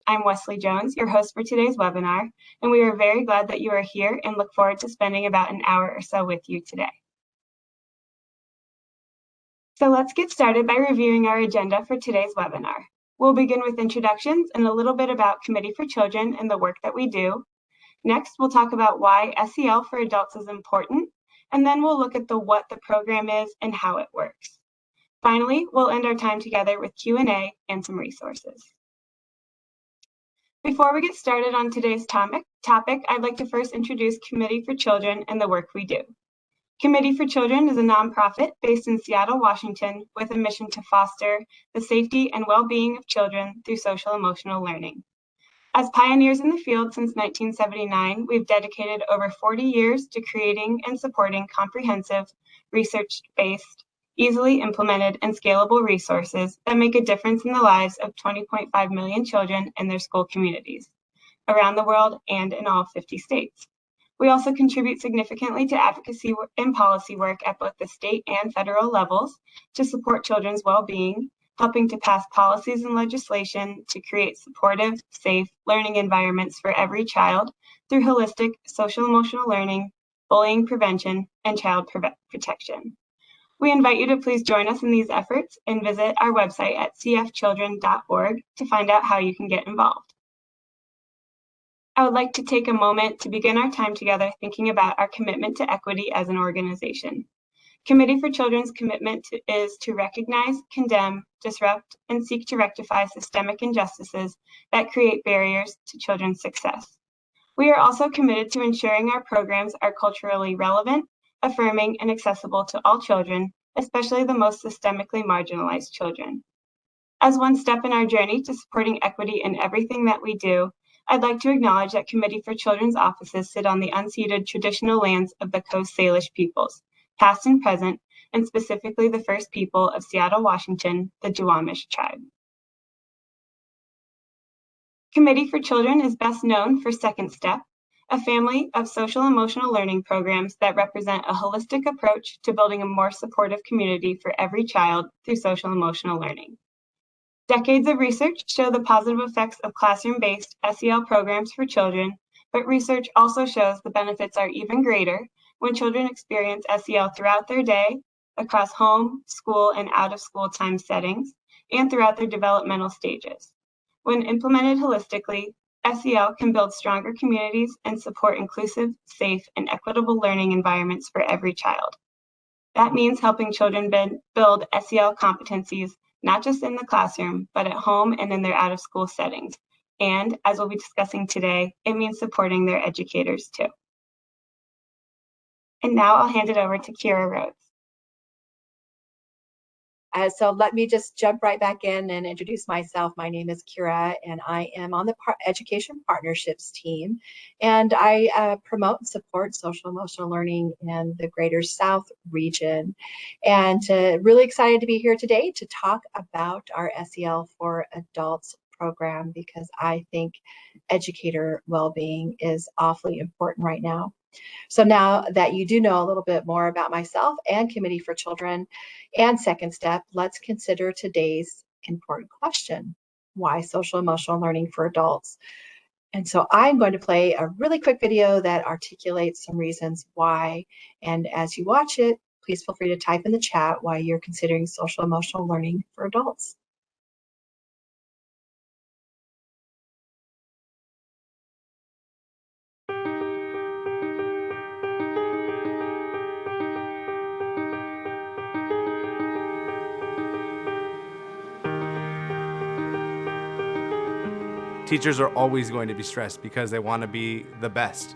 I'm Wesley Jones, your host for today's webinar, and we are very glad that you are here and look forward to spending about an hour or so with you today. So let's get started by reviewing our agenda for today's webinar. We'll begin with introductions and a little bit about Committee for Children and the work that we do. Next, we'll talk about why SEL for adults is important, and then we'll look at what the program is and how it works. Finally, we'll end our time together with Q&A and some resources. Before we get started on today's topic, I'd like to first introduce Committee for Children and the work we do. Committee for Children is a nonprofit based in Seattle, Washington, with a mission to foster the safety and well-being of children through social-emotional learning. As pioneers in the field since 1979, we've dedicated over 40 years to creating and supporting comprehensive, research-based, easily implemented, and scalable resources that make a difference in the lives of 20.5 million children and their school communities around the world and in all 50 states. We also contribute significantly to advocacy and policy work at both the state and federal levels to support children's well-being, helping to pass policies and legislation to create supportive, safe learning environments for every child through holistic social-emotional learning, bullying prevention, and child protection. We invite you to please join us in these efforts and visit our website at cfchildren.org to find out how you can get involved. I would like to take a moment to begin our time together thinking about our commitment to equity as an organization. Committee for Children's commitment is to recognize, condemn, disrupt, and seek to rectify systemic injustices that create barriers to children's success. We are also committed to ensuring our programs are culturally relevant, affirming, and accessible to all children, especially the most systemically marginalized children. As one step in our journey to supporting equity in everything that we do, I'd like to acknowledge that Committee for Children's offices sit on the unceded traditional lands of the Coast Salish peoples, past and present, and specifically the first people of Seattle, Washington, the Duwamish tribe. Committee for Children is best known for Second Step, a family of social-emotional learning programs that represent a holistic approach to building a more supportive community for every child through social-emotional learning. Decades of research show the positive effects of classroom-based SEL programs for children, but research also shows the benefits are even greater when children experience SEL throughout their day, across home, school, and out-of-school time settings, and throughout their developmental stages. When implemented holistically, SEL can build stronger communities and support inclusive, safe, and equitable learning environments for every child. That means helping children build SEL competencies not just in the classroom, but at home and in their out-of-school settings. And as we'll be discussing today, it means supporting their educators too. And now I'll hand it over to Kira Rhodes. So let me just jump right back in and introduce myself. My name is Kira, and I am on the Education Partnerships team, and I promote and support social-emotional learning in the Greater South region. And really excited to be here today to talk about our SEL for Adults program, because I think educator well-being is awfully important right now. So now that you do know a little bit more about myself and Committee for Children and Second Step, let's consider today's important question: why social emotional learning for adults? And so I'm going to play a really quick video that articulates some reasons why. And as you watch it, please feel free to type in the chat why you're considering social emotional learning for adults. Teachers are always going to be stressed because they want to be the best.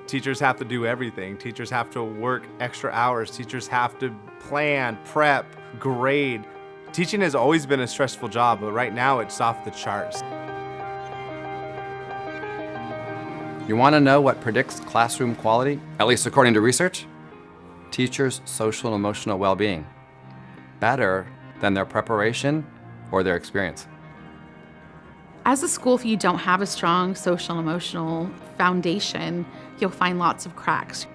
Teachers have to do everything. Teachers have to work extra hours. Teachers have to plan, prep, grade. Teaching has always been a stressful job, but right now it's off the charts. You want to know what predicts classroom quality, at least according to research? Teachers' social and emotional well-being. Better than their preparation or their experience. As a school, if you don't have a strong social and emotional foundation, you'll find lots of cracks.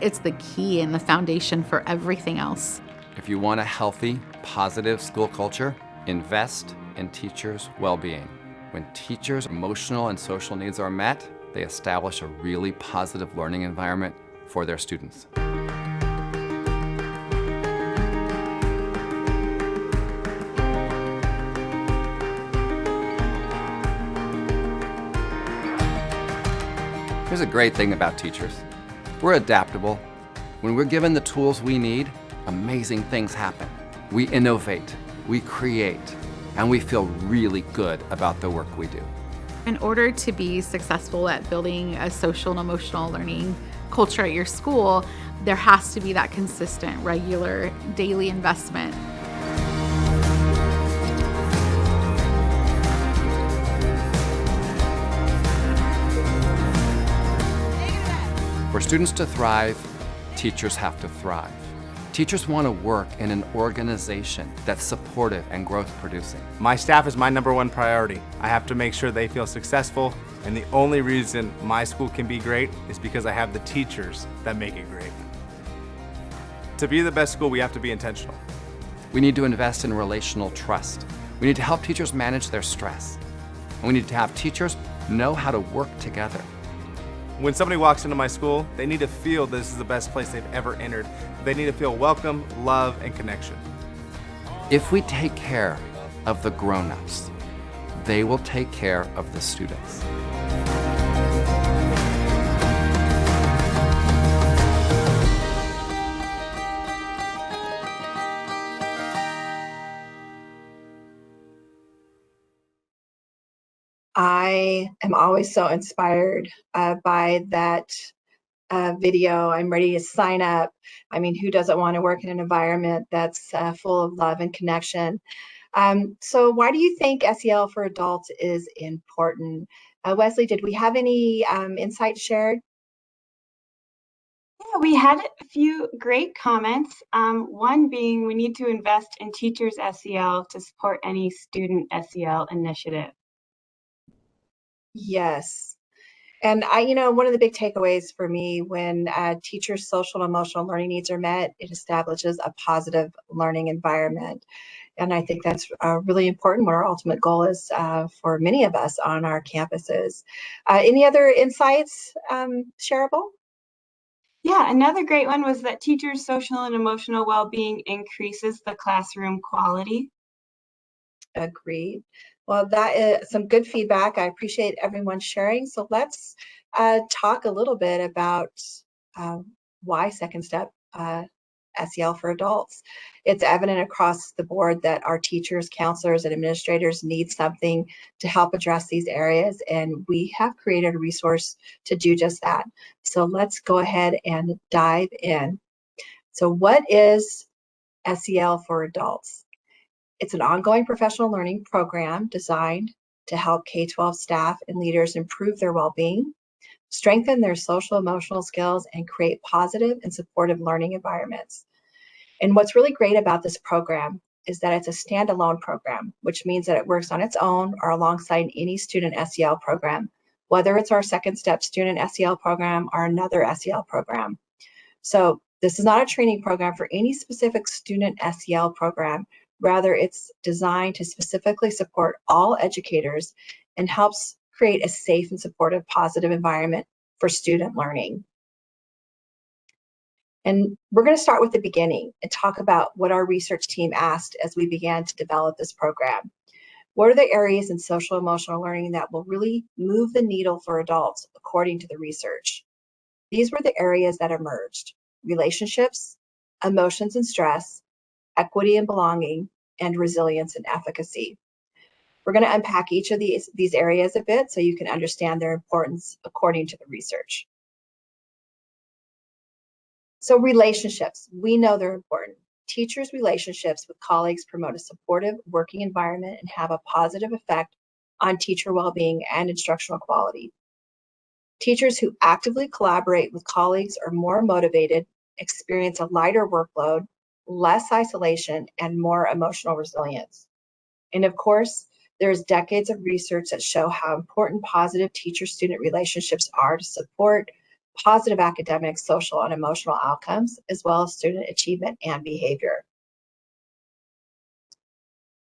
It's the key and the foundation for everything else. If you want a healthy, positive school culture, invest in teachers' well-being. When teachers' emotional and social needs are met, they establish a really positive learning environment for their students. Here's a great thing about teachers. We're adaptable. When we're given the tools we need, amazing things happen. We innovate, we create, and we feel really good about the work we do. In order to be successful at building a social and emotional learning culture at your school, there has to be that consistent, regular, daily investment. For students to thrive, teachers have to thrive. Teachers want to work in an organization that's supportive and growth producing. My staff is my #1 priority. I have to make sure they feel successful, and the only reason my school can be great is because I have the teachers that make it great. To be the best school, we have to be intentional. We need to invest in relational trust. We need to help teachers manage their stress. And we need to have teachers know how to work together. When somebody walks into my school, they need to feel this is the best place they've ever entered. They need to feel welcome, love, and connection. If we take care of the grown-ups, they will take care of the students. I am always so inspired by that video. I'm ready to sign up. I mean, who doesn't want to work in an environment that's full of love and connection? So why do you think SEL for adults is important? Wesley, did we have any insights shared? Yeah, we had a few great comments. One being we need to invest in teachers' SEL to support any student SEL initiative. Yes. And one of the big takeaways for me when teachers' social and emotional learning needs are met, it establishes a positive learning environment. And I think that's really important, what our ultimate goal is for many of us on our campuses. Any other insights shareable? Yeah, another great one was that teachers' social and emotional well-being increases the classroom quality. Agreed. Well, that is some good feedback. I appreciate everyone sharing. So let's talk a little bit about why Second Step SEL for adults. It's evident across the board that our teachers, counselors, and administrators need something to help address these areas, and we have created a resource to do just that. So let's go ahead and dive in. So what is SEL for adults? It's an ongoing professional learning program designed to help K-12 staff and leaders improve their well-being, strengthen their social emotional skills, and create positive and supportive learning environments. And what's really great about this program is that it's a standalone program, which means that it works on its own or alongside any student SEL program, whether it's our Second Step student SEL program or another SEL program. So this is not a training program for any specific student SEL program. Rather, it's designed to specifically support all educators and helps create a safe and supportive, positive environment for student learning. And we're going to start with the beginning and talk about what our research team asked as we began to develop this program. What are the areas in social emotional learning that will really move the needle for adults according to the research? These were the areas that emerged: relationships, emotions and stress, equity and belonging, and resilience and efficacy. We're going to unpack each of these areas a bit so you can understand their importance according to the research. So relationships, we know they're important. Teachers' relationships with colleagues promote a supportive working environment and have a positive effect on teacher well-being and instructional quality. Teachers who actively collaborate with colleagues are more motivated, experience a lighter workload, less isolation, and more emotional resilience. And of course, there's decades of research that show how important positive teacher-student relationships are to support positive academic, social, and emotional outcomes, as well as student achievement and behavior.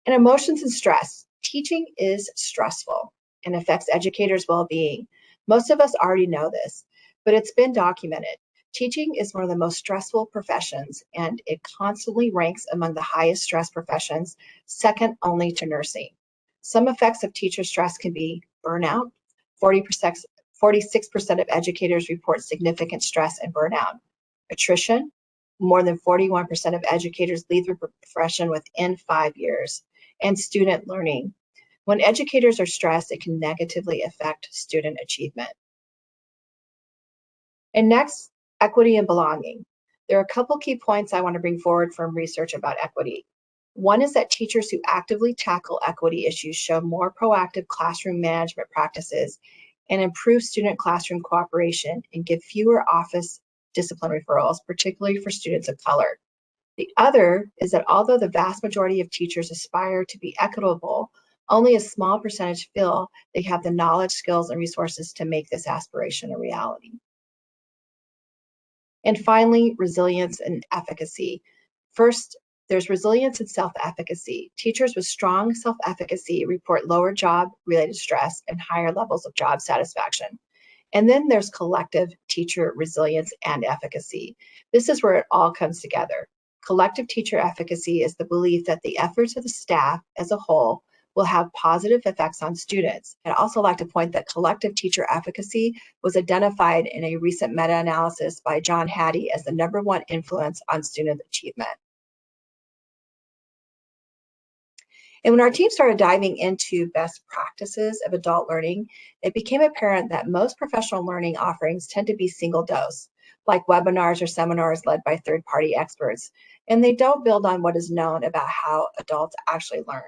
And emotions and stress. Teaching is stressful and affects educators' well-being. Most of us already know this, but it's been documented. Teaching is one of the most stressful professions, and it constantly ranks among the highest stress professions, second only to nursing. Some effects of teacher stress can be burnout. 46% of educators report significant stress and burnout. Attrition. More than 41% of educators leave the profession within 5 years. And student learning. When educators are stressed, it can negatively affect student achievement. And next, equity and belonging. There are a couple key points I want to bring forward from research about equity. One is that teachers who actively tackle equity issues show more proactive classroom management practices and improve student classroom cooperation and give fewer office discipline referrals, particularly for students of color. The other is that although the vast majority of teachers aspire to be equitable, only a small percentage feel they have the knowledge, skills, and resources to make this aspiration a reality. And finally, resilience and efficacy. First, there's resilience and self-efficacy. Teachers with strong self-efficacy report lower job-related stress and higher levels of job satisfaction. And then there's collective teacher resilience and efficacy. This is where it all comes together. Collective teacher efficacy is the belief that the efforts of the staff as a whole will have positive effects on students. I'd also like to point that collective teacher efficacy was identified in a recent meta-analysis by John Hattie as the #1 influence on student achievement. And when our team started diving into best practices of adult learning, it became apparent that most professional learning offerings tend to be single dose, like webinars or seminars led by third-party experts, and they don't build on what is known about how adults actually learn.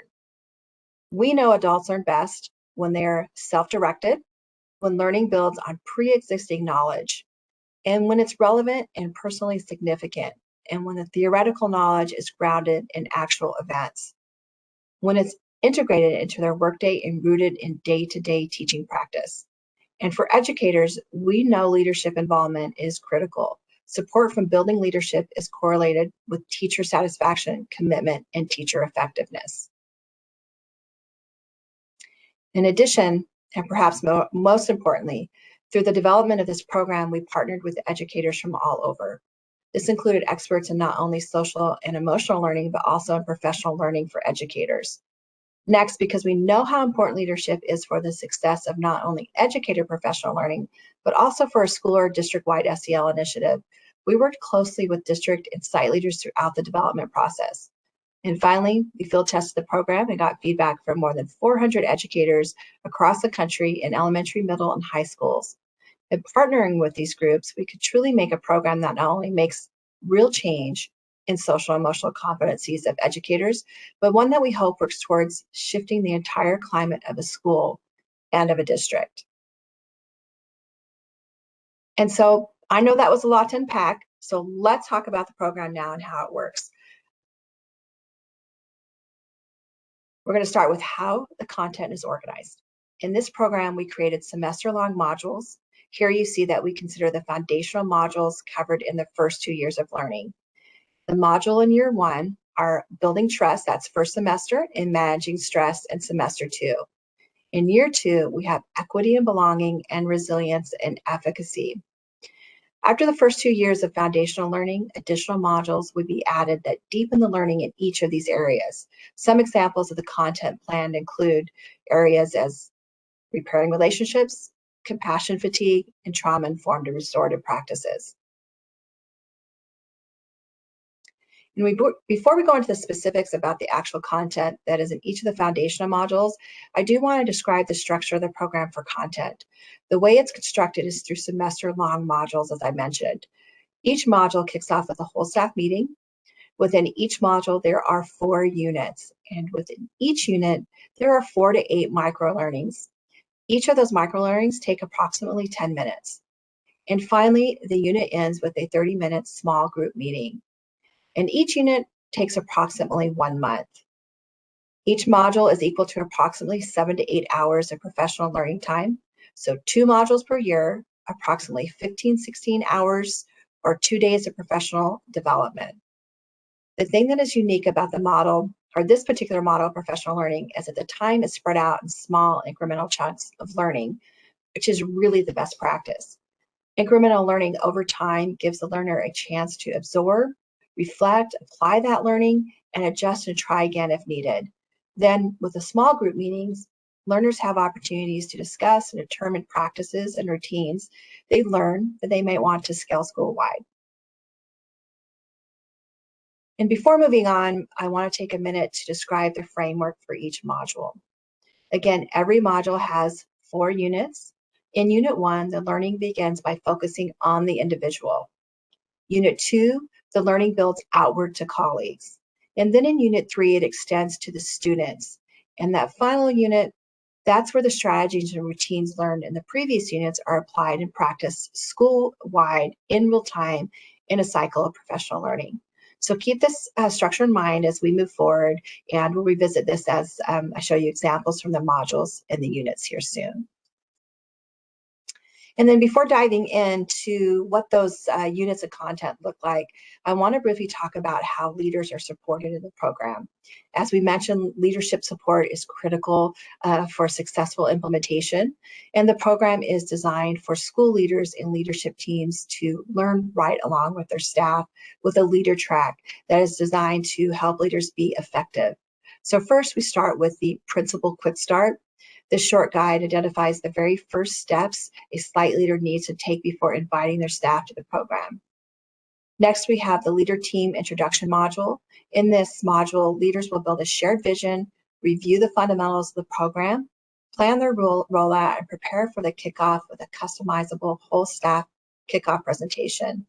We know adults learn best when they're self-directed, when learning builds on pre-existing knowledge, and when it's relevant and personally significant, and when the theoretical knowledge is grounded in actual events, when it's integrated into their workday and rooted in day-to-day teaching practice. And for educators, we know leadership involvement is critical. Support from building leadership is correlated with teacher satisfaction, commitment, and teacher effectiveness. In addition, and perhaps most importantly, through the development of this program, we partnered with educators from all over. This included experts in not only social and emotional learning, but also in professional learning for educators. Next, because we know how important leadership is for the success of not only educator professional learning, but also for a school or district-wide SEL initiative, we worked closely with district and site leaders throughout the development process. And finally, we field tested the program and got feedback from more than 400 educators across the country in elementary, middle, and high schools. And partnering with these groups, we could truly make a program that not only makes real change in social and emotional competencies of educators, but one that we hope works towards shifting the entire climate of a school and of a district. And so I know that was a lot to unpack, so let's talk about the program now and how it works. We're going to start with how the content is organized. In this program, we created semester-long modules. Here you see that we consider the foundational modules covered in the first 2 years of learning. The module in year 1 are building trust, that's first semester, and managing stress in semester 2. In year 2, we have equity and belonging and resilience and efficacy. After the first 2 years of foundational learning, additional modules would be added that deepen the learning in each of these areas. Some examples of the content planned include areas as repairing relationships, compassion fatigue, and trauma-informed and restorative practices. And before we go into the specifics about the actual content that is in each of the foundational modules, I do want to describe the structure of the program for content. The way it's constructed is through semester-long modules, as I mentioned. Each module kicks off with a whole staff meeting. Within each module, there are 4 units, and within each unit, there are 4 to 8 micro-learnings. Each of those micro-learnings take approximately 10 minutes. And finally, the unit ends with a 30-minute small group meeting. And each unit takes approximately 1 month. Each module is equal to approximately 7 to 8 hours of professional learning time. So 2 modules per year, approximately 16 hours, or 2 days of professional development. The thing that is unique about the model or this particular model of professional learning is that the time is spread out in small incremental chunks of learning, which is really the best practice. Incremental learning over time gives the learner a chance to absorb, reflect, apply that learning, and adjust and try again if needed. Then with the small group meetings, learners have opportunities to discuss and determine practices and routines they learn that they may want to scale school-wide. And before moving on, I want to take a minute to describe the framework for each module. Again, every module has 4 units. In Unit 1, the learning begins by focusing on the individual. Unit 2, the learning builds outward to colleagues. And then in Unit 3, it extends to the students. And that final unit, that's where the strategies and routines learned in the previous units are applied and practiced school-wide in real time in a cycle of professional learning. So keep this structure in mind as we move forward, and we'll revisit this as I show you examples from the modules and the units here soon. And then before diving into what those units of content look like, I want to briefly talk about how leaders are supported in the program. As we mentioned, leadership support is critical for successful implementation, and the program is designed for school leaders and leadership teams to learn right along with their staff with a leader track that is designed to help leaders be effective. So first, we start with the Principal Quick Start. This short guide identifies the very first steps a site leader needs to take before inviting their staff to the program. Next, we have the Leader Team Introduction module. In this module, leaders will build a shared vision, review the fundamentals of the program, plan their rollout, and prepare for the kickoff with a customizable whole staff kickoff presentation.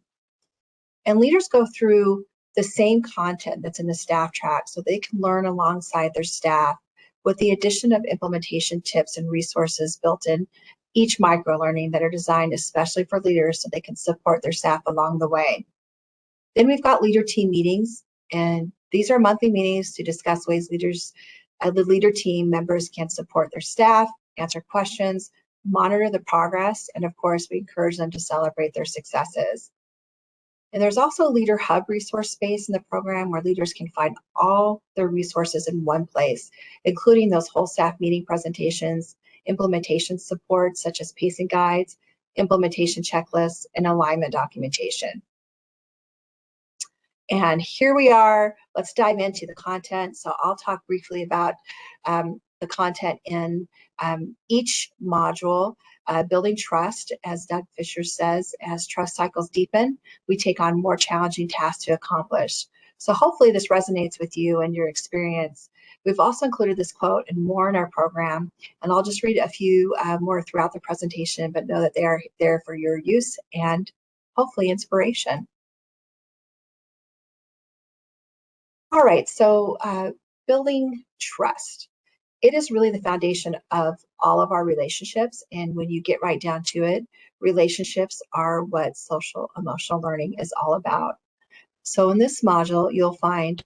And leaders go through the same content that's in the staff track so they can learn alongside their staff, with the addition of implementation tips and resources built in each micro-learning that are designed especially for leaders so they can support their staff along the way. Then we've got leader team meetings, and these are monthly meetings to discuss ways the leader team members can support their staff, answer questions, monitor the progress, and of course, we encourage them to celebrate their successes. And there's also a Leader Hub resource space in the program where leaders can find all their resources in one place, including those whole staff meeting presentations, implementation support such as pacing guides, implementation checklists, and alignment documentation. And here we are. Let's dive into the content. So I'll talk briefly about the content in each module. Building trust, as Doug Fisher says, as trust cycles deepen, we take on more challenging tasks to accomplish. So hopefully this resonates with you and your experience. We've also included this quote and more in our program, and I'll just read a few more throughout the presentation, but know that they are there for your use and hopefully inspiration. All right, so building trust. It is really the foundation of all of our relationships. And when you get right down to it, relationships are what social emotional learning is all about. So in this module, you'll find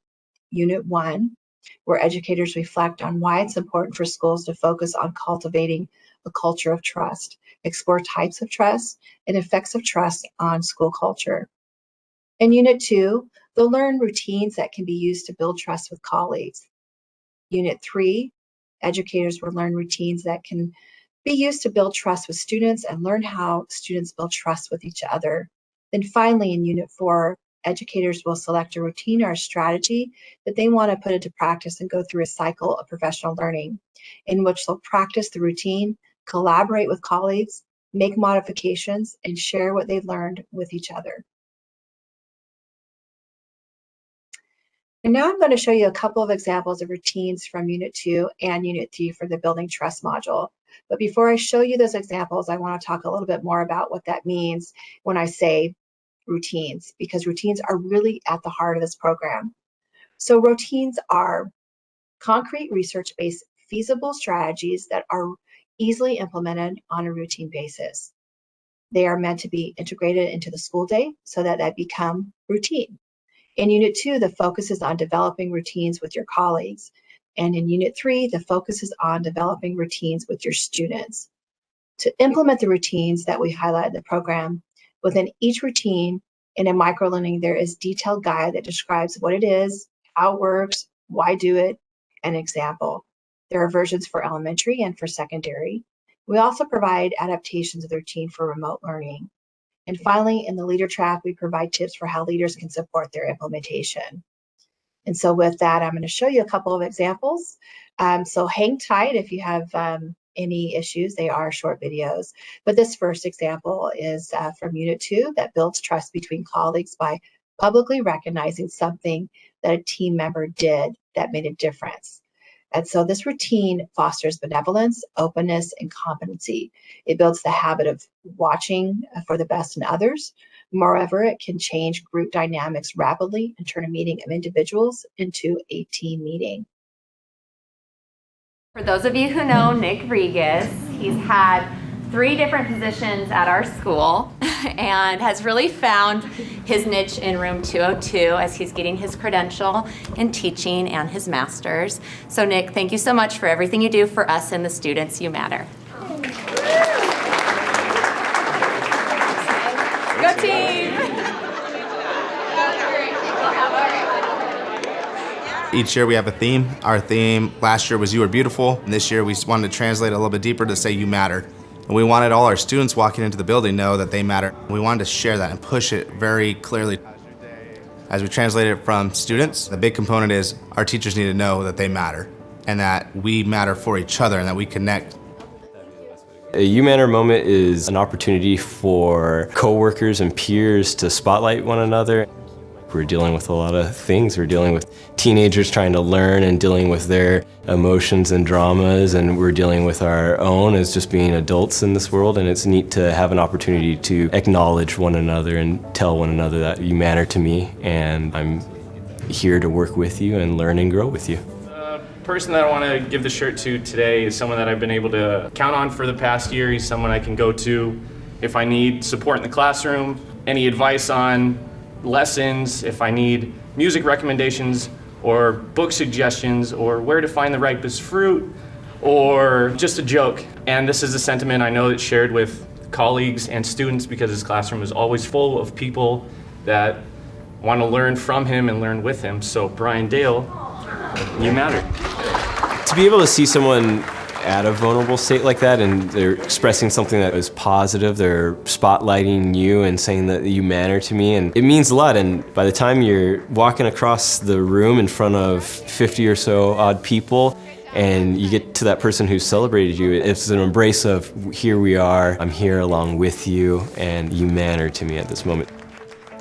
Unit 1, where educators reflect on why it's important for schools to focus on cultivating a culture of trust, explore types of trust and effects of trust on school culture. In Unit 2, they'll learn routines that can be used to build trust with colleagues. Unit 3, educators will learn routines that can be used to build trust with students and learn how students build trust with each other. Then finally, in Unit 4, educators will select a routine or a strategy that they want to put into practice and go through a cycle of professional learning in which they'll practice the routine, collaborate with colleagues, make modifications, and share what they've learned with each other. And now I'm going to show you a couple of examples of routines from Unit 2 and Unit 3 for the Building Trust module. But before I show you those examples, I want to talk a little bit more about what that means when I say routines, because routines are really at the heart of this program. So routines are concrete research-based feasible strategies that are easily implemented on a routine basis. They are meant to be integrated into the school day so that they become routine. In Unit 2, the focus is on developing routines with your colleagues. And in Unit 3, the focus is on developing routines with your students. To implement the routines that we highlight in the program, within each routine in a microlearning, there is a detailed guide that describes what it is, how it works, why do it, and example. There are versions for elementary and for secondary. We also provide adaptations of the routine for remote learning. And finally, in the leader track, we provide tips for how leaders can support their implementation. And so with that, I'm going to show you a couple of examples. So hang tight if you have any issues. They are short videos. But this first example is from Unit 2 that builds trust between colleagues by publicly recognizing something that a team member did that made a difference. And so this routine fosters benevolence, openness, and competency. It builds the habit of watching for the best in others. Moreover, it can change group dynamics rapidly and turn a meeting of individuals into a team meeting. For those of you who know Nick Regas, he's had 3 different positions at our school and has really found his niche in room 202 as he's getting his credential in teaching and his master's. So Nick, thank you so much for everything you do for us and the students. You matter. Go team! Each year we have a theme. Our theme last year was You Are Beautiful, and this year we wanted to translate it a little bit deeper to say You Matter. And we wanted all our students walking into the building know that they matter. We wanted to share that and push it very clearly. As we translated it from students, the big component is our teachers need to know that they matter and that we matter for each other and that we connect. A You Matter moment is an opportunity for coworkers and peers to spotlight one another. We're dealing with a lot of things. We're dealing with teenagers trying to learn and dealing with their emotions and dramas, and we're dealing with our own as just being adults in this world, and it's neat to have an opportunity to acknowledge one another and tell one another that you matter to me, and I'm here to work with you and learn and grow with you. The person that I want to give the shirt to today is someone that I've been able to count on for the past year. He's someone I can go to if I need support in the classroom, any advice on lessons, if I need music recommendations or book suggestions or where to find the ripest fruit or just a joke. And this is a sentiment I know that's shared with colleagues and students because his classroom is always full of people that want to learn from him and learn with him. So Brian Dale, you matter. To be able to see someone at a vulnerable state like that and they're expressing something that is positive, they're spotlighting you and saying that you matter to me, and it means a lot. And by the time you're walking across the room in front of 50 or so odd people and you get to that person who celebrated you, it's an embrace of here we are, I'm here along with you, and you matter to me at this moment.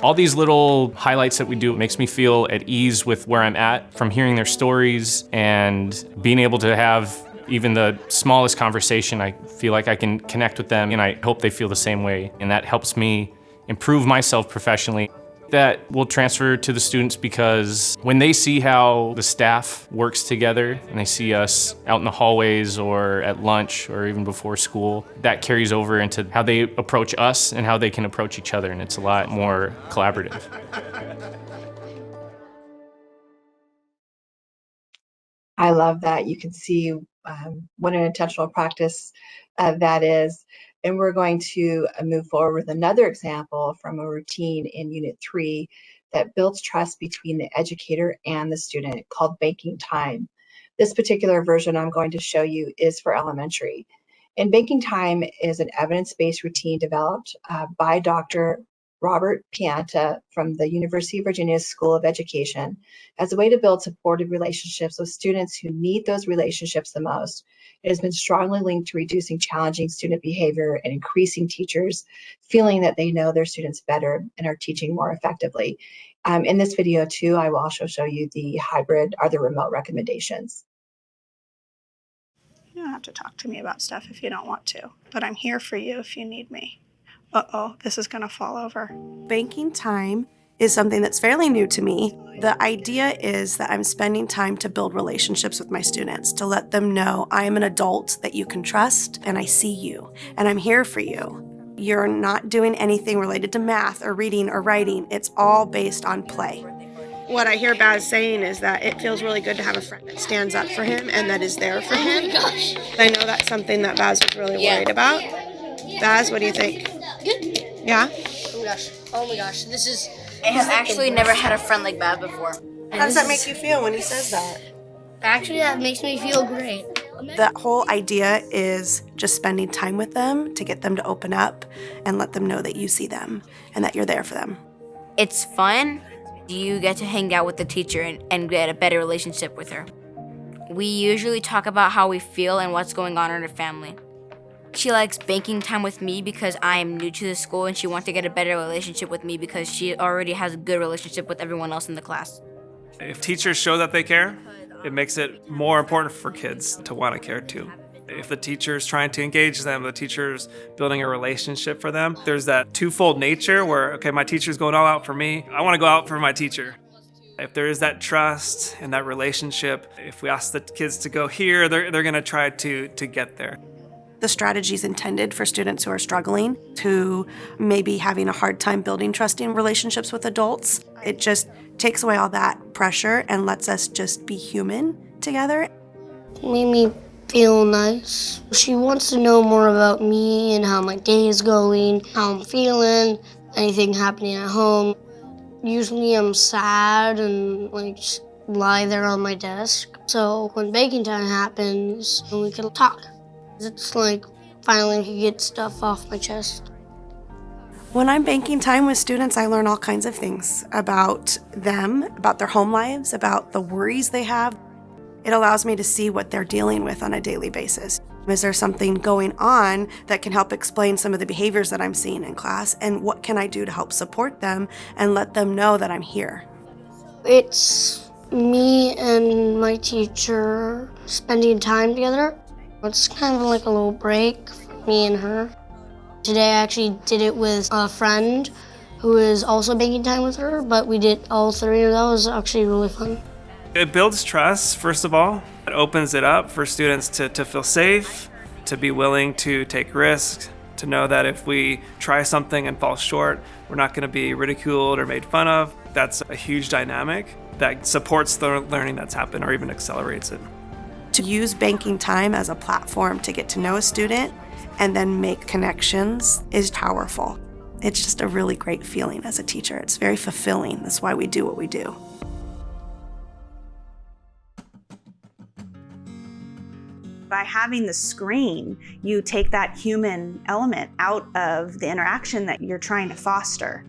All these little highlights that we do makes me feel at ease with where I'm at from hearing their stories and being able to have even the smallest conversation. I feel like I can connect with them, and I hope they feel the same way. And that helps me improve myself professionally. That will transfer to the students because when they see how the staff works together and they see us out in the hallways or at lunch or even before school, that carries over into how they approach us and how they can approach each other, and it's a lot more collaborative. I love that. You can see what an intentional practice that is. And we're going to move forward with another example from a routine in Unit 3 that builds trust between the educator and the student called banking time. This particular version I'm going to show you is for elementary. And banking time is an evidence-based routine developed by Dr. Robert Pianta from the University of Virginia School of Education as a way to build supportive relationships with students who need those relationships the most. It has been strongly linked to reducing challenging student behavior and increasing teachers feeling that they know their students better and are teaching more effectively. In this video too, I will also show you the hybrid or the remote recommendations. You don't have to talk to me about stuff if you don't want to, but I'm here for you if you need me. Uh-oh, this is gonna fall over. Banking time is something that's fairly new to me. The idea is that I'm spending time to build relationships with my students, to let them know I am an adult that you can trust and I see you and I'm here for you. You're not doing anything related to math or reading or writing. It's all based on play. What I hear Baz saying is that it feels really good to have a friend that stands up for him and that is there for him. Oh my gosh. I know that's something that Baz was really worried about. Baz, what do you think? Good. Yeah? Oh my gosh. Oh my gosh. I have actually never had a friend like that before. How does that make you feel when he says that? Actually, that makes me feel great. The whole idea is just spending time with them to get them to open up and let them know that you see them and that you're there for them. It's fun. You get to hang out with the teacher and get a better relationship with her. We usually talk about how we feel and what's going on in her family. She likes banking time with me because I am new to the school, and she wants to get a better relationship with me because she already has a good relationship with everyone else in the class. If teachers show that they care, it makes it more important for kids to want to care too. If the teacher's trying to engage them, the teacher's building a relationship for them, there's that twofold nature where, okay, my teacher's going all out for me, I want to go out for my teacher. If there is that trust and that relationship, if we ask the kids to go here, they're going to try to get there. The strategy is intended for students who are struggling, who may be having a hard time building trusting relationships with adults. It just takes away all that pressure and lets us just be human together. It made me feel nice. She wants to know more about me and how my day is going, how I'm feeling, anything happening at home. Usually I'm sad and just lie there on my desk. So when baking time happens, we can talk. It's like finally I can get stuff off my chest. When I'm banking time with students, I learn all kinds of things about them, about their home lives, about the worries they have. It allows me to see what they're dealing with on a daily basis. Is there something going on that can help explain some of the behaviors that I'm seeing in class? And what can I do to help support them and let them know that I'm here? It's me and my teacher spending time together. It's kind of like a little break for me and her. Today I actually did it with a friend who is also banking time with her, but we did all three, and that was actually really fun. It builds trust, first of all. It opens it up for students to feel safe, to be willing to take risks, to know that if we try something and fall short, we're not going to be ridiculed or made fun of. That's a huge dynamic that supports the learning that's happened or even accelerates it. To use banking time as a platform to get to know a student and then make connections is powerful. It's just a really great feeling as a teacher. It's very fulfilling. That's why we do what we do. By having the screen, you take that human element out of the interaction that you're trying to foster.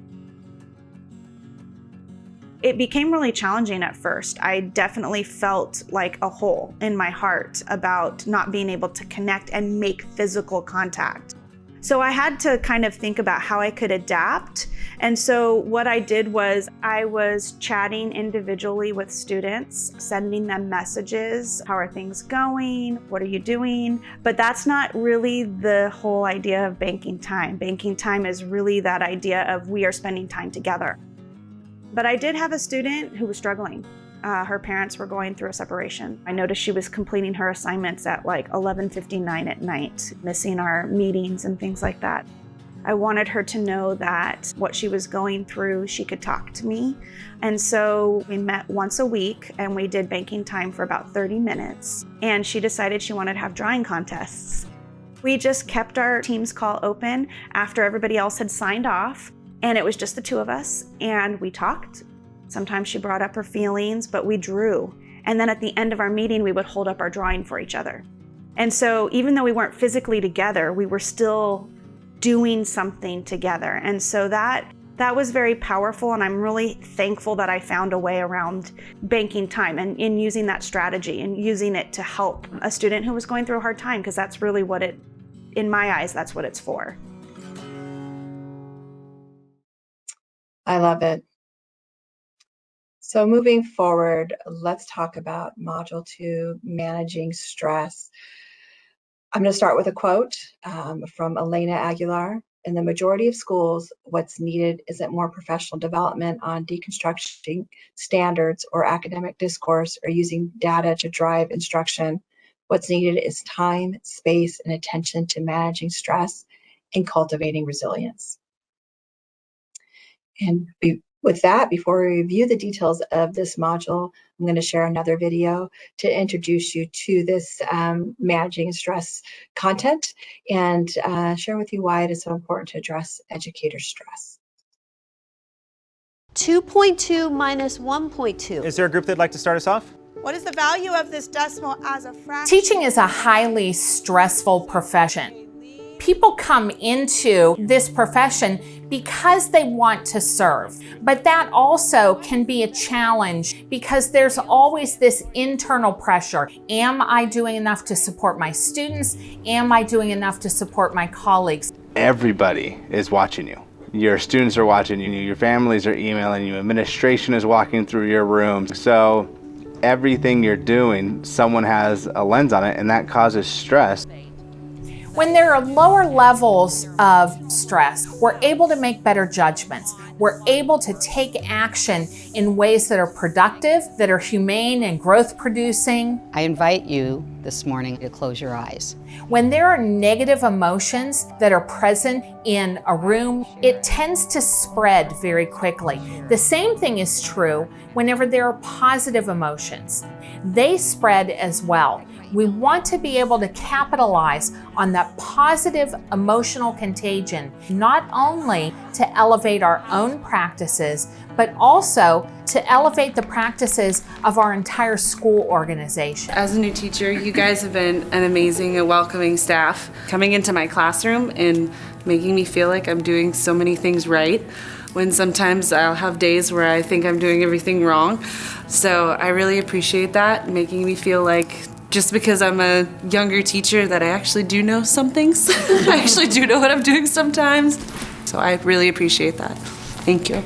It became really challenging at first. I definitely felt like a hole in my heart about not being able to connect and make physical contact. So I had to kind of think about how I could adapt. And so what I did was I was chatting individually with students, sending them messages. How are things going? What are you doing? But that's not really the whole idea of banking time. Banking time is really that idea of we are spending time together. But I did have a student who was struggling. Her parents were going through a separation. I noticed she was completing her assignments at like 11:59 at night, missing our meetings and things like that. I wanted her to know that what she was going through, she could talk to me. And so we met once a week and we did banking time for about 30 minutes. And she decided she wanted to have drawing contests. We just kept our Teams call open after everybody else had signed off. And it was just the two of us, and we talked. Sometimes she brought up her feelings, but we drew. And then at the end of our meeting, we would hold up our drawing for each other. And so even though we weren't physically together, we were still doing something together. And so that was very powerful, and I'm really thankful that I found a way around banking time and in using that strategy and using it to help a student who was going through a hard time, because that's really what in my eyes, that's what it's for. I love it. So moving forward, let's talk about Module 2, Managing Stress. I'm going to start with a quote from Elena Aguilar. In the majority of schools, what's needed isn't more professional development on deconstructing standards or academic discourse or using data to drive instruction. What's needed is time, space, and attention to managing stress and cultivating resilience. And with that, before we review the details of this module, I'm going to share another video to introduce you to this managing stress content and share with you why it is so important to address educator stress. 2.2 minus 1.2. Is there a group that'd like to start us off? What is the value of this decimal as a fraction? Teaching is a highly stressful profession. People come into this profession because they want to serve, but that also can be a challenge because there's always this internal pressure. Am I doing enough to support my students? Am I doing enough to support my colleagues? Everybody is watching you. Your students are watching you, your families are emailing you, administration is walking through your rooms. So everything you're doing, someone has a lens on it, and that causes stress. When there are lower levels of stress, we're able to make better judgments. We're able to take action in ways that are productive, that are humane and growth producing. I invite you this morning to close your eyes. When there are negative emotions that are present in a room, it tends to spread very quickly. The same thing is true whenever there are positive emotions. They spread as well. We want to be able to capitalize on that positive emotional contagion, not only to elevate our own practices, but also to elevate the practices of our entire school organization. As a new teacher, you guys have been an amazing and welcoming staff, coming into my classroom and making me feel like I'm doing so many things right, when sometimes I'll have days where I think I'm doing everything wrong. So I really appreciate that, making me feel like just because I'm a younger teacher that I actually do know some things. I actually do know what I'm doing sometimes. So I really appreciate that. Thank you.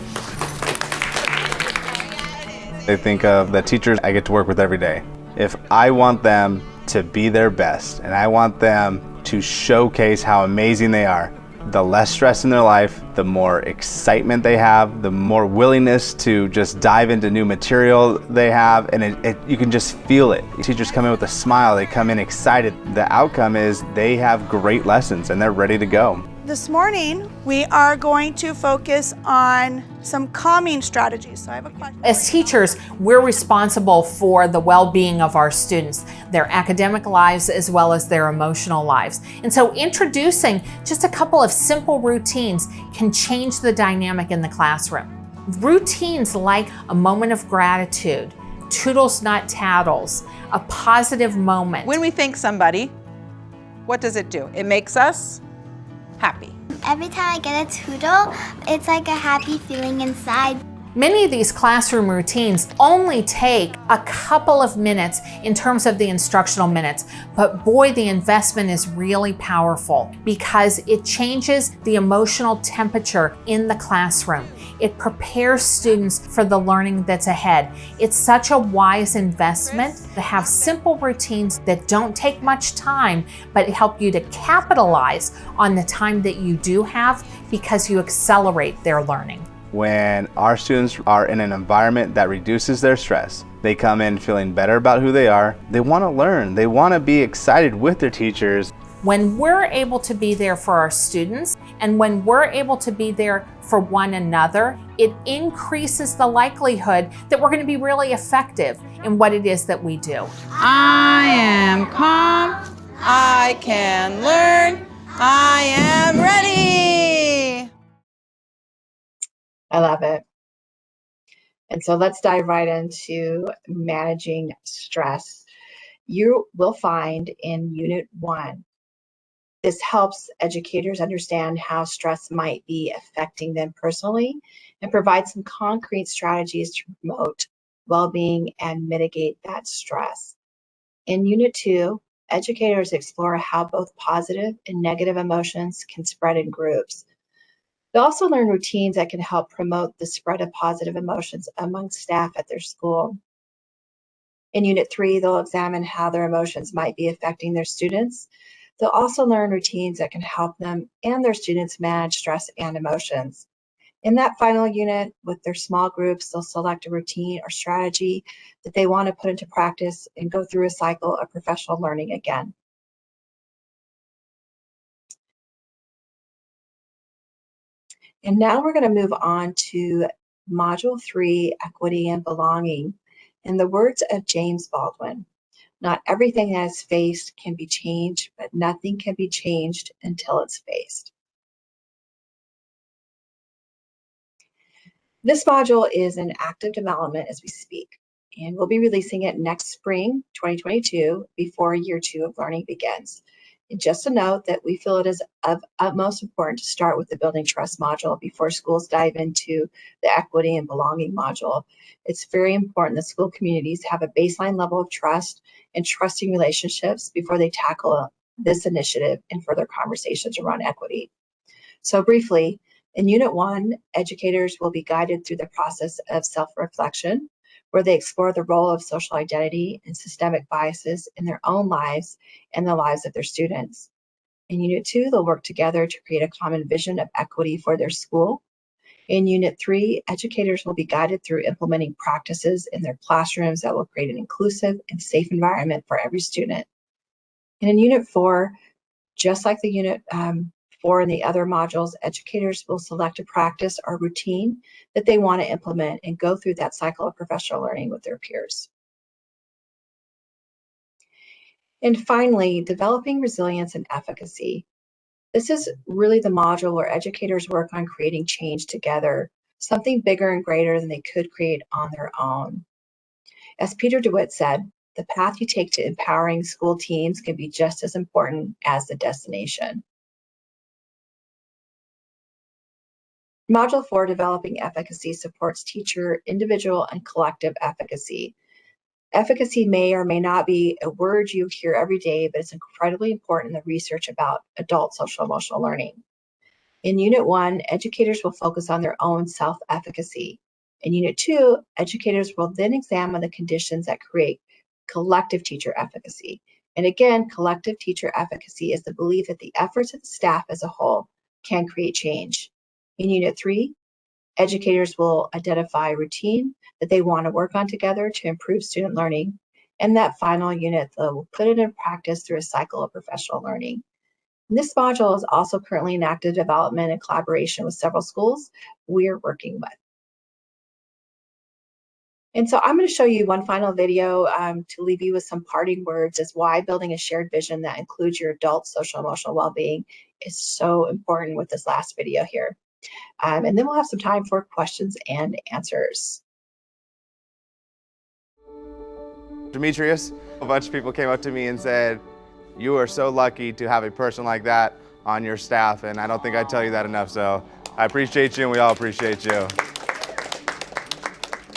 I think of the teachers I get to work with every day. If I want them to be their best and I want them to showcase how amazing they are, the less stress in their life, the more excitement they have, the more willingness to just dive into new material they have, and you can just feel it. Teachers come in with a smile, they come in excited. The outcome is they have great lessons and they're ready to go. This morning, we are going to focus on some calming strategies. So I have a question. As teachers, we're responsible for the well-being of our students, their academic lives as well as their emotional lives. And so introducing just a couple of simple routines can change the dynamic in the classroom. Routines like a moment of gratitude, toodles not tattles, a positive moment. When we thank somebody, what does it do? It makes us happy. Every time I get a toodle, it's like a happy feeling inside. Many of these classroom routines only take a couple of minutes in terms of the instructional minutes, but boy, the investment is really powerful because it changes the emotional temperature in the classroom. It prepares students for the learning that's ahead. It's such a wise investment to have simple routines that don't take much time, but help you to capitalize on the time that you do have because you accelerate their learning. When our students are in an environment that reduces their stress, they come in feeling better about who they are. They want to learn. They want to be excited with their teachers. When we're able to be there for our students and when we're able to be there for one another, it increases the likelihood that we're going to be really effective in what it is that we do. I am calm. I can learn. I am ready. I love it. And so let's dive right into managing stress. You will find in Unit 1, this helps educators understand how stress might be affecting them personally and provide some concrete strategies to promote well-being and mitigate that stress. In Unit 2, educators explore how both positive and negative emotions can spread in groups. They also learn routines that can help promote the spread of positive emotions among staff at their school. In Unit 3, they'll examine how their emotions might be affecting their students. They'll also learn routines that can help them and their students manage stress and emotions. In that final unit, with their small groups, they'll select a routine or strategy that they want to put into practice and go through a cycle of professional learning again. And now we're going to move on to Module 3, Equity and Belonging. In the words of James Baldwin, not everything that is faced can be changed, but nothing can be changed until it's faced. This module is in active development as we speak, and we'll be releasing it next spring, 2022, before year 2 of learning begins. And just a note that we feel it is of utmost importance to start with the Building Trust module before schools dive into the Equity and Belonging module. It's very important that school communities have a baseline level of trust and trusting relationships before they tackle this initiative and further conversations around equity. So briefly, in Unit 1, educators will be guided through the process of self-reflection, where they explore the role of social identity and systemic biases in their own lives and the lives of their students. In Unit 2, they'll work together to create a common vision of equity for their school. In Unit 3, educators will be guided through implementing practices in their classrooms that will create an inclusive and safe environment for every student. And in Unit 4, just like the Unit 4 and the other modules, educators will select a practice or routine that they want to implement and go through that cycle of professional learning with their peers. And finally, developing resilience and efficacy. This is really the module where educators work on creating change together, something bigger and greater than they could create on their own. As Peter DeWitt said, the path you take to empowering school teams can be just as important as the destination. Module 4, Developing Efficacy, supports teacher, individual, and collective efficacy. Efficacy may or may not be a word you hear every day, but it's incredibly important in the research about adult social-emotional learning. In Unit 1, educators will focus on their own self-efficacy. In Unit 2, educators will then examine the conditions that create collective teacher efficacy. And again, collective teacher efficacy is the belief that the efforts of the staff as a whole can create change. In Unit 3, educators will identify a routine that they want to work on together to improve student learning. And that final unit, they'll put it in practice through a cycle of professional learning. And this module is also currently in active development in collaboration with several schools we're working with. And so I'm going to show you one final video to leave you with some parting words as why building a shared vision that includes your adult social emotional well-being is so important with this last video here. And then we'll have some time for questions and answers. Demetrius, a bunch of people came up to me and said, "You are so lucky to have a person like that on your staff," and I don't think I tell you that enough, so I appreciate you and we all appreciate you.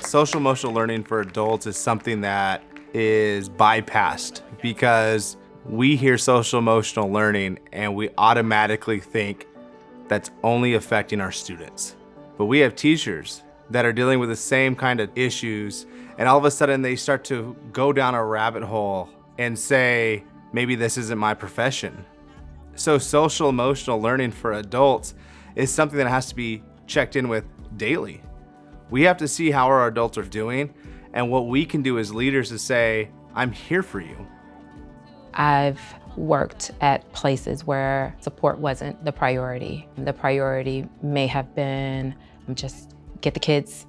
Social emotional learning for adults is something that is bypassed because we hear social emotional learning and we automatically think that's only affecting our students. But we have teachers that are dealing with the same kind of issues, and all of a sudden they start to go down a rabbit hole and say, maybe this isn't my profession. So social emotional learning for adults is something that has to be checked in with daily. We have to see how our adults are doing, and what we can do as leaders is say, I'm here for you. I've worked at places where support wasn't the priority. The priority may have been just get the kids,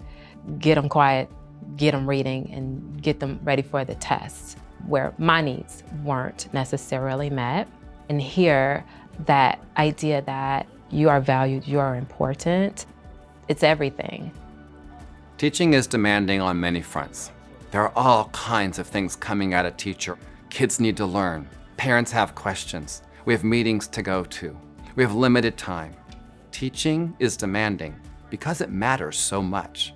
get them quiet, get them reading, and get them ready for the tests, where my needs weren't necessarily met. And here, that idea that you are valued, you are important, it's everything. Teaching is demanding on many fronts. There are all kinds of things coming at a teacher. Kids need to learn. Parents have questions. We have meetings to go to. We have limited time. Teaching is demanding because it matters so much.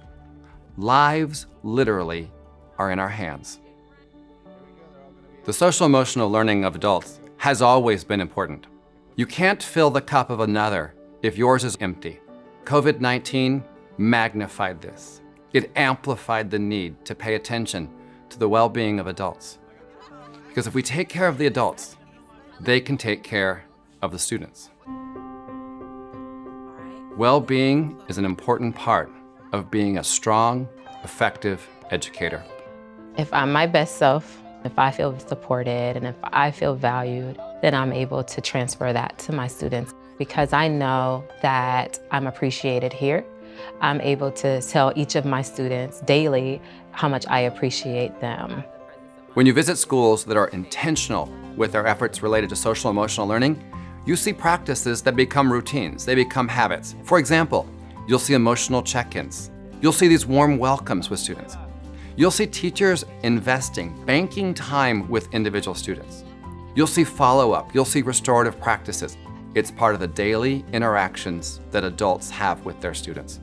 Lives, literally, are in our hands. The social emotional learning of adults has always been important. You can't fill the cup of another if yours is empty. COVID-19 magnified this. It amplified the need to pay attention to the well-being of adults. Because if we take care of the adults, they can take care of the students. Well-being is an important part of being a strong, effective educator. If I'm my best self, if I feel supported, and if I feel valued, then I'm able to transfer that to my students. Because I know that I'm appreciated here, I'm able to tell each of my students daily how much I appreciate them. When you visit schools that are intentional with their efforts related to social emotional learning, you see practices that become routines, they become habits. For example, you'll see emotional check-ins. You'll see these warm welcomes with students. You'll see teachers investing, banking time with individual students. You'll see follow-up, you'll see restorative practices. It's part of the daily interactions that adults have with their students.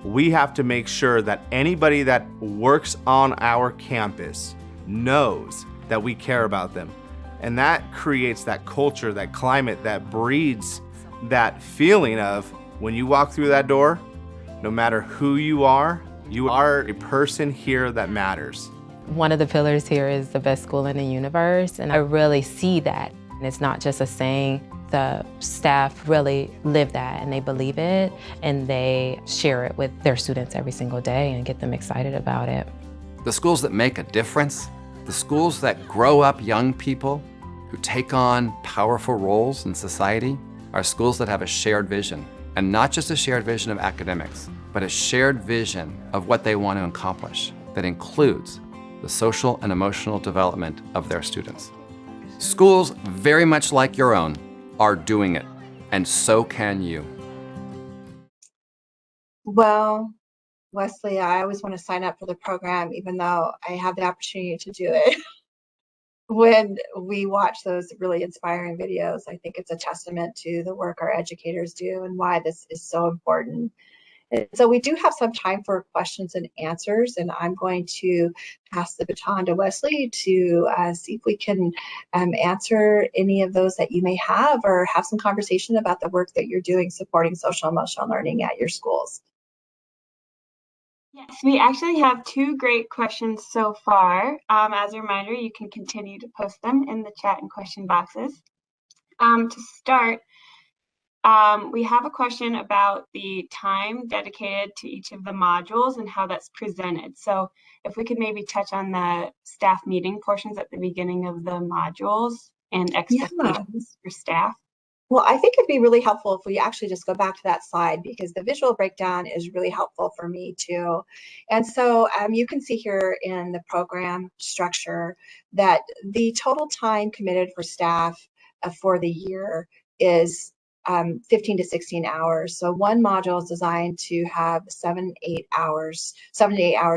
We have to make sure that anybody that works on our campus knows that we care about them. And that creates that culture, that climate, that breeds that feeling of when you walk through that door, no matter who you are a person here that matters. One of the pillars here is the best school in the universe, and I really see that. And it's not just a saying. The staff really live that, and they believe it, and they share it with their students every single day and get them excited about it. The schools that make a difference, the schools that grow up young people who take on powerful roles in society, are schools that have a shared vision, and not just a shared vision of academics, but a shared vision of what they want to accomplish that includes the social and emotional development of their students. Schools very much like your own are doing it, and so can you. Well, Wesley, I always want to sign up for the program, even though I have the opportunity to do it. When we watch those really inspiring videos, I think it's a testament to the work our educators do and why this is so important. And so we do have some time for questions and answers, and I'm going to pass the baton to Wesley to see if we can answer any of those that you may have, or have some conversation about the work that you're doing supporting social emotional learning at your schools. Yes, we actually have 2 great questions so far. As a reminder, you can continue to post them in the chat and question boxes. To start, we have a question about the time dedicated to each of the modules and how that's presented. So if we could maybe touch on the staff meeting portions at the beginning of the modules and expectations for staff. Well, I think it'd be really helpful if we actually just go back to that slide, because the visual breakdown is really helpful for me too. And so you can see here in the program structure that the total time committed for staff for the year is 15 to 16 hours. So one module is designed to have 7 to 8 hours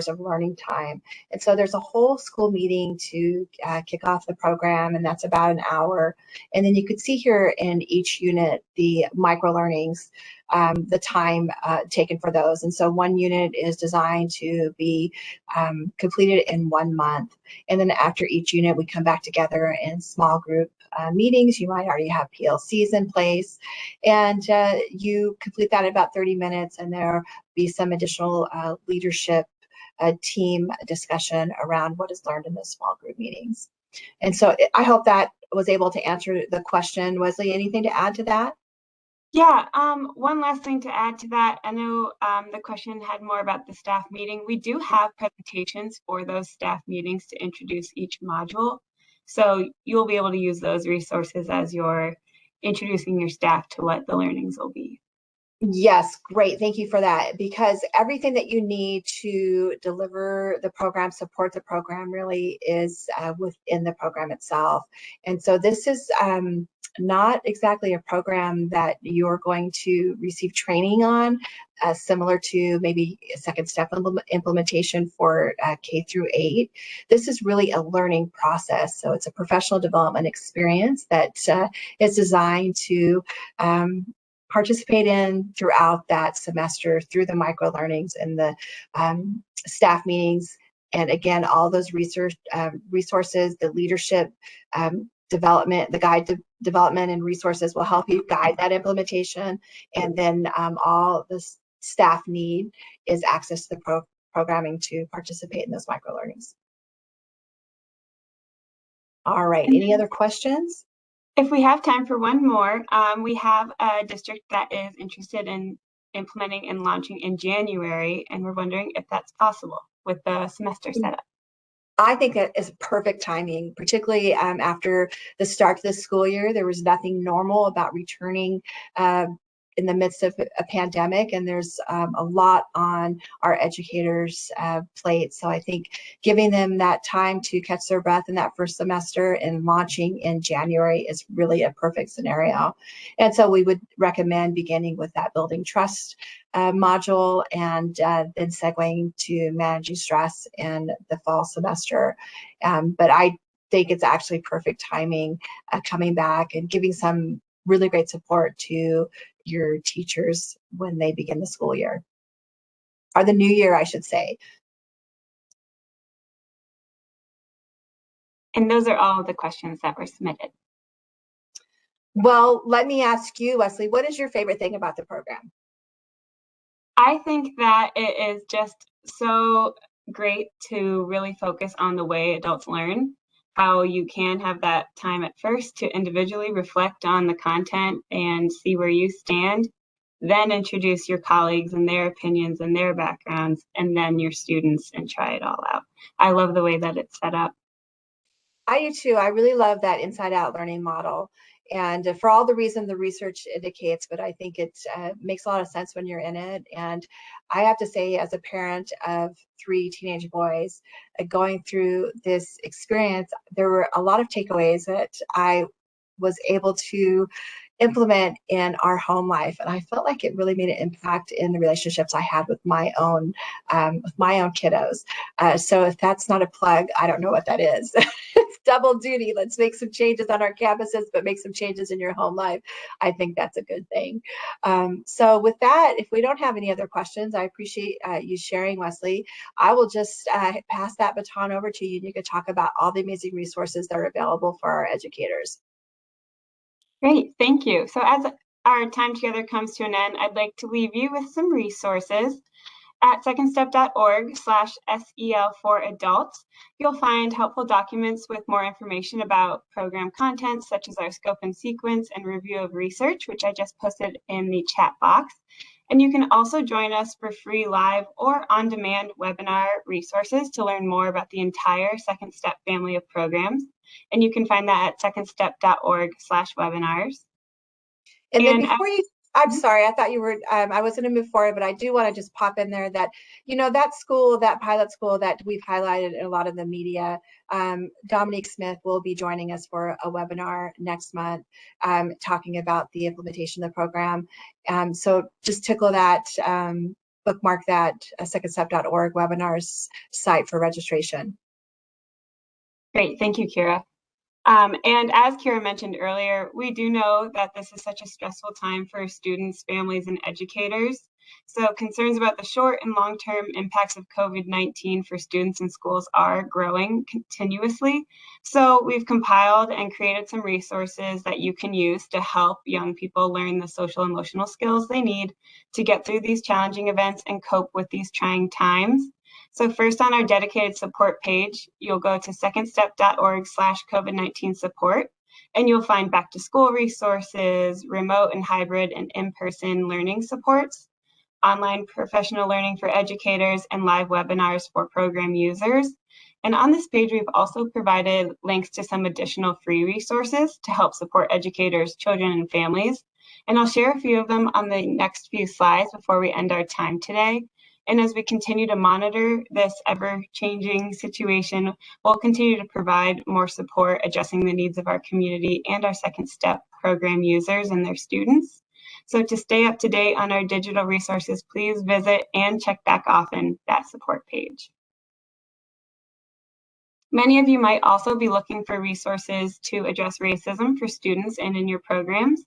of learning time. And so there's a whole school meeting to kick off the program, and that's about an hour. And then you could see here in each unit the micro learnings, the time taken for those. And so one unit is designed to be completed in 1 month. And then after each unit, we come back together in small group meetings. You might already have PLCs in place, and you complete that in about 30 minutes, and there'll be some additional leadership team discussion around what is learned in those small group meetings. And so I hope that was able to answer the question. Wesley, anything to add to that? Yeah, one last thing to add to that. I know the question had more about the staff meeting. We do have presentations for those staff meetings to introduce each module. So you'll be able to use those resources as you're introducing your staff to what the learnings will be. Yes, great. Thank you for that, because everything that you need to deliver the program, support the program, really is within the program itself. And so this is not exactly a program that you're going to receive training on, similar to maybe a second step implementation for K through 8. This is really a learning process. So it's a professional development experience that is designed to participate in throughout that semester through the micro learnings and the staff meetings. And again, all those resources, the leadership development, the guide to development and resources will help you guide that implementation. And then all the staff need is access to the programming to participate in those micro learnings. All right, any other questions? If we have time for one more, we have a district that is interested in implementing and launching in January, and we're wondering if that's possible with the semester setup. I think that is perfect timing, particularly after the start of the school year. There was nothing normal about returning in the midst of a pandemic, and there's a lot on our educators' plate. So I think giving them that time to catch their breath in that first semester and launching in January is really a perfect scenario. And so we would recommend beginning with that building trust module, and then segueing to managing stress in the fall semester. But I think it's actually perfect timing coming back and giving some really great support to your teachers when they begin the school year, or the new year, I should say. And those are all the questions that were submitted. Well, let me ask you, Wesley, what is your favorite thing about the program? I think that it is just so great to really focus on the way adults learn, how you can have that time at first to individually reflect on the content and see where you stand, then introduce your colleagues and their opinions and their backgrounds, and then your students, and try it all out. I love the way that it's set up. I do too. I really love that inside out learning model. And for all the reasons the research indicates, but I think it makes a lot of sense when you're in it. And I have to say, as a parent of 3 teenage boys going through this experience, there were a lot of takeaways that I was able to implement in our home life, and I felt like it really made an impact in the relationships I had with my own kiddos. So if that's not a plug, I don't know what that is. It's double duty. Let's make some changes on our campuses, but make some changes in your home life. I think that's a good thing. So with that, if we don't have any other questions, I appreciate you sharing, Wesley. I will just pass that baton over to you, and you can talk about all the amazing resources that are available for our educators. Great, thank you. So as our time together comes to an end, I'd like to leave you with some resources. At secondstep.org/SEL for adults, you'll find helpful documents with more information about program content, such as our scope and sequence and review of research, which I just posted in the chat box. And you can also join us for free live or on-demand webinar resources to learn more about the entire Second Step family of programs. And you can find that at secondstep.org/webinars. And then before you, I'm sorry, I thought you were, I was going to move forward, but I do want to just pop in there that, you know, that school, that pilot school that we've highlighted in a lot of the media, Dominique Smith will be joining us for a webinar next month, talking about the implementation of the program. So just tickle that, bookmark that secondstep.org webinars site for registration. Great, thank you, Kira. And as Kira mentioned earlier, we do know that this is such a stressful time for students, families, and educators. So concerns about the short and long-term impacts of COVID-19 for students and schools are growing continuously. So we've compiled and created some resources that you can use to help young people learn the social emotional skills they need to get through these challenging events and cope with these trying times. So first, on our dedicated support page, you'll go to secondstep.org/COVID-19 support, and you'll find back to school resources, remote and hybrid and in-person learning supports, online professional learning for educators, and live webinars for program users. And on this page, we've also provided links to some additional free resources to help support educators, children, and families. And I'll share a few of them on the next few slides before we end our time today. And as we continue to monitor this ever-changing situation, we'll continue to provide more support addressing the needs of our community and our Second Step program users and their students. So to stay up to date on our digital resources, please visit and check back often that support page. Many of you might also be looking for resources to address racism for students and in your programs.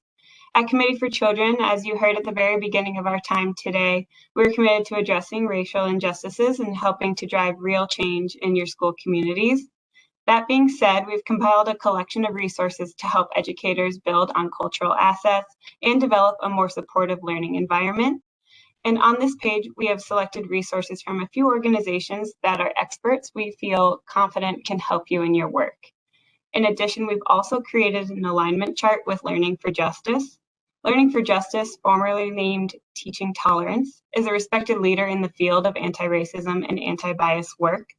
At Committee for Children, as you heard at the very beginning of our time today, we're committed to addressing racial injustices and helping to drive real change in your school communities. That being said, we've compiled a collection of resources to help educators build on cultural assets and develop a more supportive learning environment. And on this page, we have selected resources from a few organizations that are experts we feel confident can help you in your work. In addition, we've also created an alignment chart with Learning for Justice. Learning for Justice, formerly named Teaching Tolerance, is a respected leader in the field of anti-racism and anti-bias work.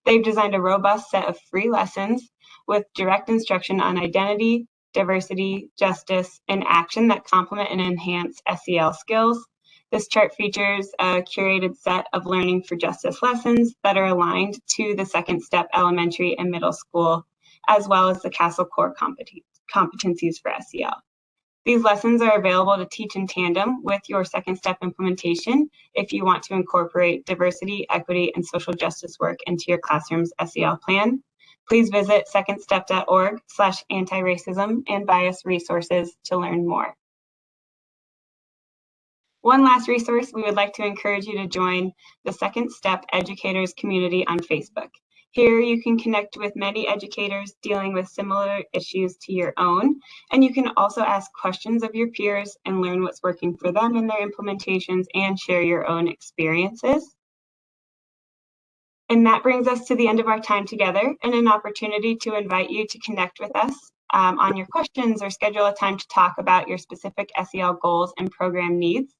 They've designed a robust set of free lessons with direct instruction on identity, diversity, justice, and action that complement and enhance SEL skills. This chart features a curated set of learning for justice lessons that are aligned to the Second Step elementary and middle school, as well as the Castle Core competencies for SEL. These lessons are available to teach in tandem with your Second Step implementation if you want to incorporate diversity, equity, and social justice work into your classroom's SEL plan. Please visit secondstep.org/antiracism and bias resources to learn more. One last resource, we would like to encourage you to join the Second Step Educators community on Facebook. Here you can connect with many educators dealing with similar issues to your own, and you can also ask questions of your peers and learn what's working for them in their implementations and share your own experiences. And that brings us to the end of our time together and an opportunity to invite you to connect with us on your questions or schedule a time to talk about your specific SEL goals and program needs.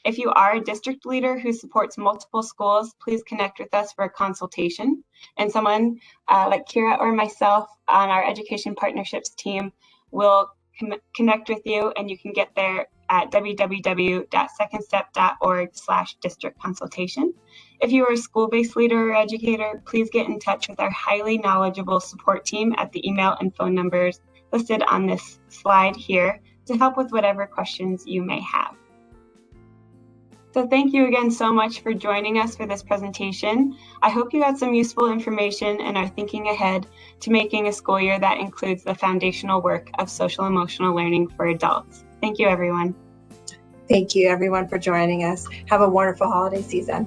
If you are a district leader who supports multiple schools, please connect with us for a consultation. And someone like Kira or myself on our education partnerships team will connect with you, and you can get there at www.secondstep.org/district consultation. If you are a school-based leader or educator, please get in touch with our highly knowledgeable support team at the email and phone numbers listed on this slide here to help with whatever questions you may have. So thank you again so much for joining us for this presentation. I hope you got some useful information and are thinking ahead to making a school year that includes the foundational work of social emotional learning for adults. Thank you, everyone. Thank you, everyone, for joining us. Have a wonderful holiday season.